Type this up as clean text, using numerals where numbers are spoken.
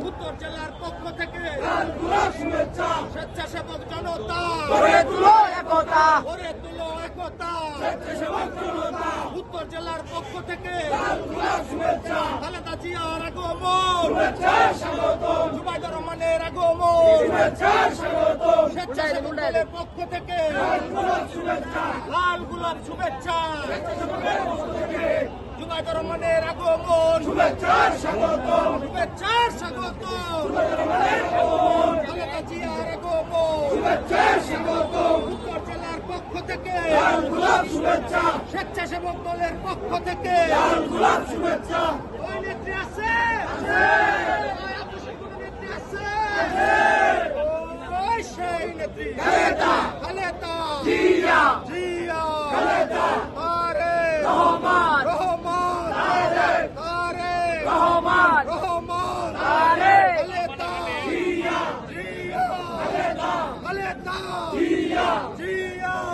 উত্তর জেলার পক্ষ থেকে স্বেচ্ছাসেবক জনতা উত্তর জেলার পক্ষ থেকে খালেদা জিয়ার আগমন, জুবাইদুর রহমানের আগমন, স্বেচ্ছাসেবক দলের পক্ষ থেকে লাল গোলাপ শুভেচ্ছা, জুবাইদুর রহমানের আগমন, শুভেচ্ছার স্বাগত, খালেদা জিয়ার আগমন, উত্তর জেলার পক্ষ থেকে স্বেচ্ছাসেবক দলের পক্ষ থেকে ওই নেত্রী আছে।